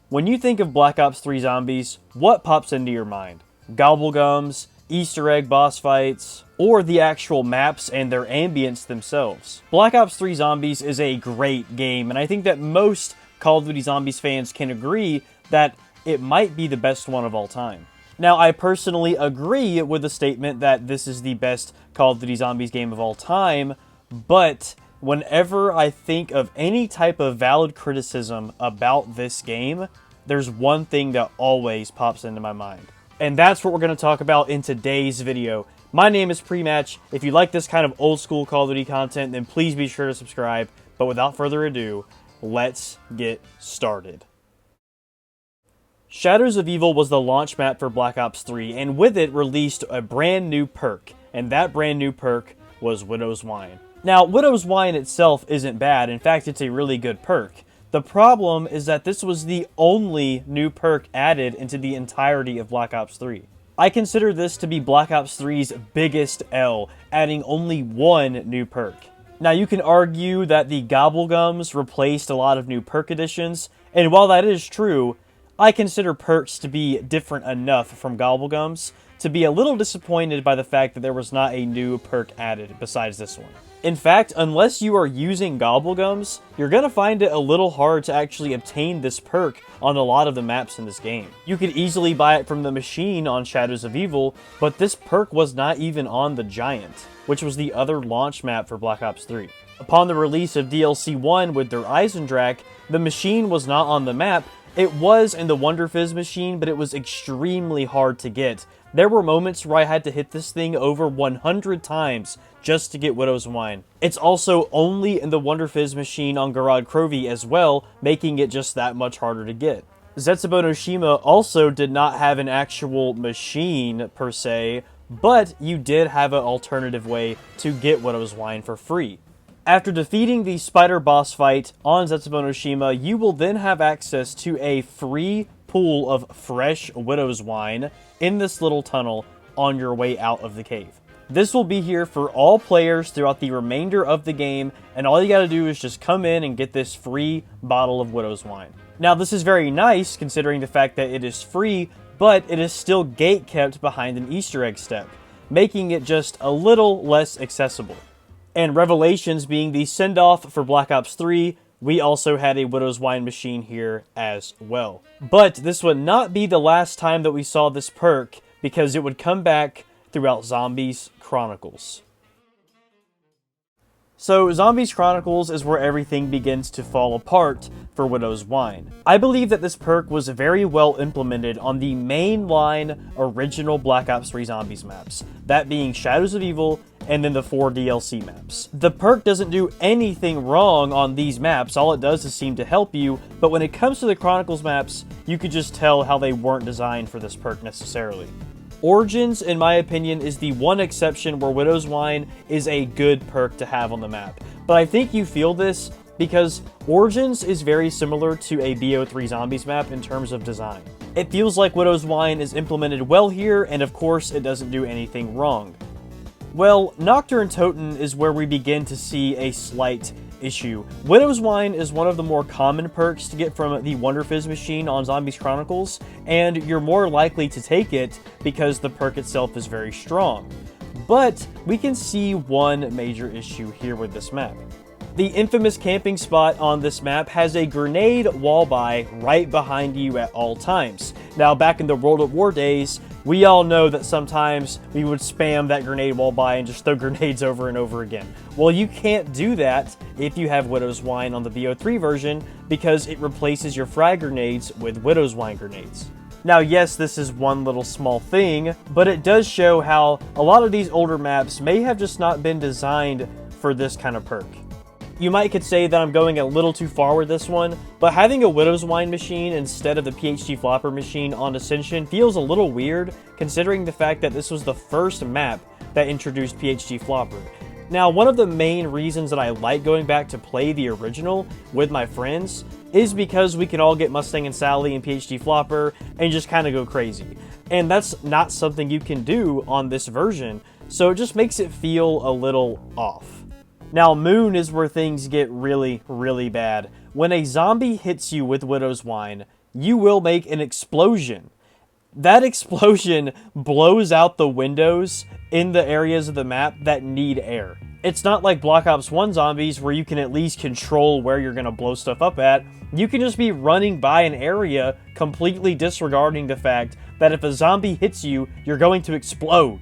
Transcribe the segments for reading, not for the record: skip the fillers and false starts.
When you think of Black Ops 3 Zombies, what pops into your mind? Gobblegums, Easter egg boss fights, or the actual maps and their ambience themselves? Black Ops 3 Zombies is a great game, and I think that most Call of Duty Zombies fans can agree that it might be the best one of all time. Now, I personally agree with the statement that this is the best Call of Duty Zombies game of all time, but whenever I think of any type of valid criticism about this game, there's one thing that always pops into my mind. And that's what we're going to talk about in today's video. My name is Prematch. If you like this kind of old school Call of Duty content, then please be sure to subscribe. But without further ado, let's get started. Shadows of Evil was the launch map for Black Ops 3, and with it released a brand new perk, and that brand new perk was Widow's Wine. Now, Widow's Wine itself isn't bad. In fact, it's a really good perk. The problem is that this was the only new perk added into the entirety of Black Ops 3. I consider this to be Black Ops 3's biggest L, adding only one new perk. Now, you can argue that the Gobblegums replaced a lot of new perk additions, and while that is true, I consider perks to be different enough from Gobblegums to be a little disappointed by the fact that there was not a new perk added besides this one. In fact, unless you are using Gobblegums, you're going to find it a little hard to actually obtain this perk on a lot of the maps in this game. You could easily buy it from the machine on Shadows of Evil, but this perk was not even on the Giant, which was the other launch map for Black Ops 3. Upon the release of DLC 1 with their Eisendrache, the machine was not on the map. It was in the Wonder Fizz machine, but it was extremely hard to get. There were moments where I had to hit this thing over 100 times just to get Widow's Wine. It's also only in the Wonder Fizz machine on Garad Krovi as well, making it just that much harder to get. Zetsubo no Shima also did not have an actual machine per se, but you did have an alternative way to get Widow's Wine for free. After defeating the spider boss fight on Zetsubo no Shima, you will then have access to a free pool of fresh Widow's Wine in this little tunnel on your way out of the cave. This will be here for all players throughout the remainder of the game, and all you gotta do is just come in and get this free bottle of Widow's Wine. Now, this is very nice considering the fact that it is free, but it is still gate-kept behind an Easter egg step, making it just a little less accessible. And Revelations being the send-off for Black Ops 3, we also had a Widow's Wine machine here as well. But this would not be the last time that we saw this perk, because it would come back throughout Zombies Chronicles. So, Zombies Chronicles is where everything begins to fall apart for Widow's Wine. I believe that this perk was very well implemented on the mainline original Black Ops 3 Zombies maps, that being Shadows of Evil and then the 4 DLC maps. The perk doesn't do anything wrong on these maps, all it does is seem to help you, but when it comes to the Chronicles maps, you could just tell how they weren't designed for this perk necessarily. Origins, in my opinion, is the one exception where Widow's Wine is a good perk to have on the map. But I think you feel this because Origins is very similar to a BO3 Zombies map in terms of design. It feels like Widow's Wine is implemented well here, and of course it doesn't do anything wrong. Well, Nocturne Totem is where we begin to see a slight issue. Widow's Wine is one of the more common perks to get from the Wonder Fizz machine on Zombies Chronicles, and you're more likely to take it because the perk itself is very strong. But we can see one major issue here with this map. The infamous camping spot on this map has a grenade wall buy right behind you at all times. Now, back in the World at War days, we all know that sometimes we would spam that grenade wall buy and just throw grenades over and over again. Well, you can't do that if you have Widow's Wine on the BO3 version because it replaces your frag grenades with Widow's Wine grenades. Now, yes, this is one little small thing, but it does show how a lot of these older maps may have just not been designed for this kind of perk. You could say that I'm going a little too far with this one, but having a Widow's Wine machine instead of the PhD Flopper machine on Ascension feels a little weird, considering the fact that this was the first map that introduced PhD Flopper. Now, one of the main reasons that I like going back to play the original with my friends is because we can all get Mustang and Sally and PhD Flopper and just kind of go crazy. And that's not something you can do on this version, so it just makes it feel a little off. Now, Moon is where things get really, really bad. when a zombie hits you with Widow's Wine, you will make an explosion. That explosion blows out the windows in the areas of the map that need air. It's not like Black Ops 1 zombies where you can at least control where you're going to blow stuff up at. You can just be running by an area completely disregarding the fact that if a zombie hits you, you're going to explode.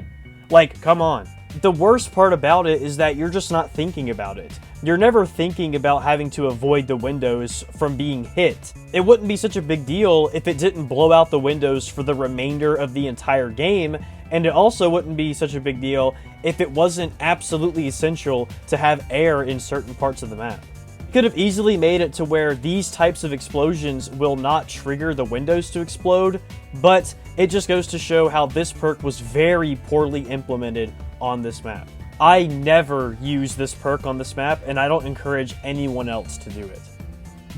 Like, come on. The worst part about it is that you're just not thinking about it. You're never thinking about having to avoid the windows from being hit. It wouldn't be such a big deal if it didn't blow out the windows for the remainder of the entire game, and it also wouldn't be such a big deal if it wasn't absolutely essential to have air in certain parts of the map. Could have easily made it to where these types of explosions will not trigger the windows to explode, but it just goes to show how this perk was very poorly implemented on this map. I never use this perk on this map, and I don't encourage anyone else to do it.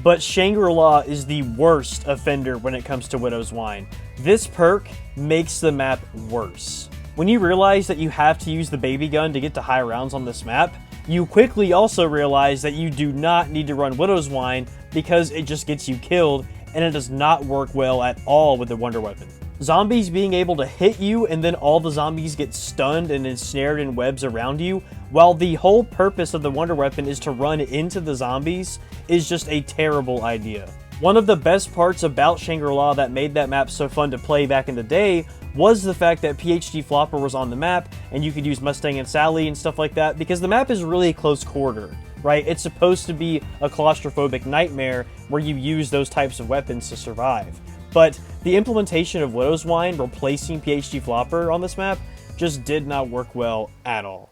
But Shangri-La is the worst offender when it comes to Widow's Wine. This perk makes the map worse. When you realize that you have to use the baby gun to get to high rounds on this map, you quickly also realize that you do not need to run Widow's Wine because it just gets you killed, and it does not work well at all with the Wonder Weapon. Zombies being able to hit you and then all the zombies get stunned and ensnared in webs around you, while the whole purpose of the Wonder Weapon is to run into the zombies, is just a terrible idea. One of the best parts about Shangri-La that made that map so fun to play back in the day was the fact that PhD Flopper was on the map and you could use Mustang and Sally and stuff like that, because the map is really close quarter, right? It's supposed to be a claustrophobic nightmare where you use those types of weapons to survive. But the implementation of Widow's Wine replacing PhD Flopper on this map just did not work well at all.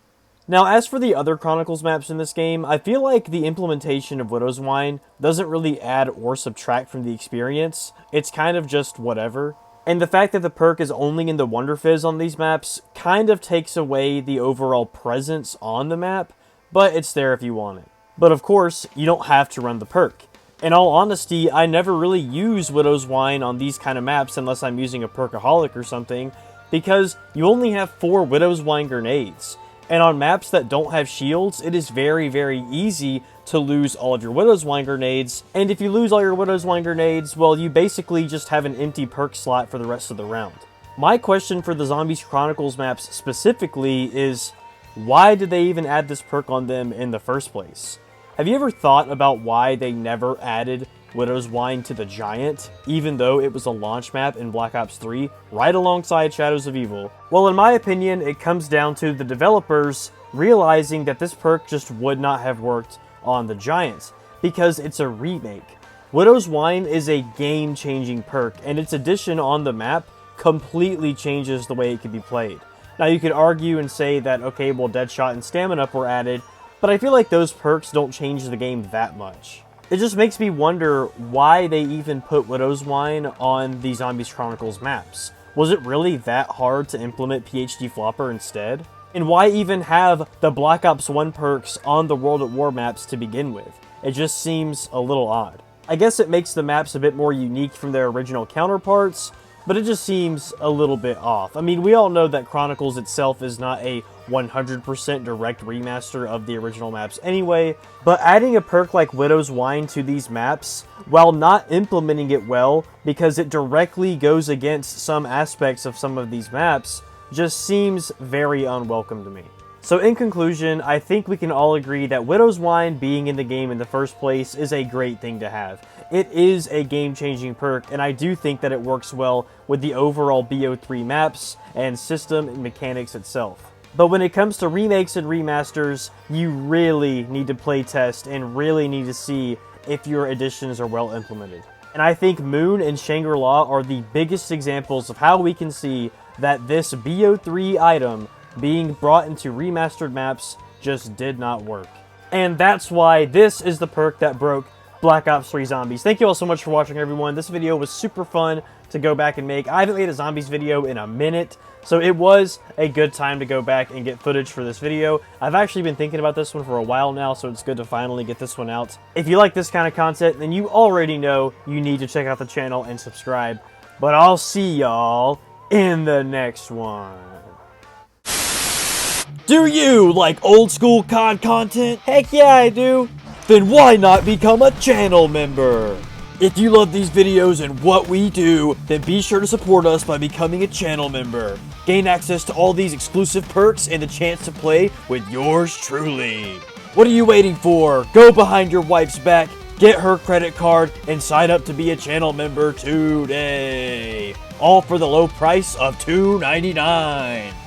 Now, as for the other Chronicles maps in this game, I feel like the implementation of Widow's Wine doesn't really add or subtract from the experience. It's kind of just whatever. And the fact that the perk is only in the Wonder Fizz on these maps kind of takes away the overall presence on the map, but it's there if you want it. But of course, you don't have to run the perk. In all honesty, I never really use Widow's Wine on these kind of maps unless I'm using a Perkaholic or something, because you only have 4 Widow's Wine grenades. And on maps that don't have shields, it is very, very easy to lose all of your Widow's Wine grenades. And if you lose all your Widow's Wine grenades, well, you basically just have an empty perk slot for the rest of the round. My question for the Zombies Chronicles maps specifically is, why did they even add this perk on them in the first place? Have you ever thought about why they never added Widow's Wine to the Giant, even though it was a launch map in Black Ops 3, right alongside Shadows of Evil? Well, in my opinion, it comes down to the developers realizing that this perk just would not have worked on the Giant, because it's a remake. Widow's Wine is a game-changing perk, and its addition on the map completely changes the way it can be played. Now, you could argue and say that, okay, well, Deadshot and Stamina Up were added, but I feel like those perks don't change the game that much. It just makes me wonder why they even put Widow's Wine on the Zombies Chronicles maps. Was it really that hard to implement PhD Flopper instead? And why even have the Black Ops 1 perks on the World at War maps to begin with? It just seems a little odd. I guess it makes the maps a bit more unique from their original counterparts, but it just seems a little bit off. I mean, we all know that Chronicles itself is not a 100% direct remaster of the original maps anyway, but adding a perk like Widow's Wine to these maps, while not implementing it well because it directly goes against some aspects of some of these maps, just seems very unwelcome to me. So in conclusion, I think we can all agree that Widow's Wine being in the game in the first place is a great thing to have. It is a game-changing perk, and I do think that it works well with the overall BO3 maps and system and mechanics itself. But when it comes to remakes and remasters, you really need to play test and really need to see if your additions are well implemented. And I think Moon and Shangri-La are the biggest examples of how we can see that this BO3 item being brought into remastered maps just did not work. And that's why this is the perk that broke Black Ops 3 Zombies. Thank you all so much for watching, everyone. This video was super fun to go back and make. I haven't made a Zombies video in a minute, so it was a good time to go back and get footage for this video. I've actually been thinking about this one for a while now, so it's good to finally get this one out. If you like this kind of content, then you already know you need to check out the channel and subscribe. But I'll see y'all in the next one. Do you like old school COD content? Heck yeah, I do. then why not become a channel member? If you love these videos and what we do, then be sure to support us by becoming a channel member. Gain access to all these exclusive perks and the chance to play with yours truly. What are you waiting for? Go behind your wife's back, get her credit card, and sign up to be a channel member today. All for the low price of $2.99.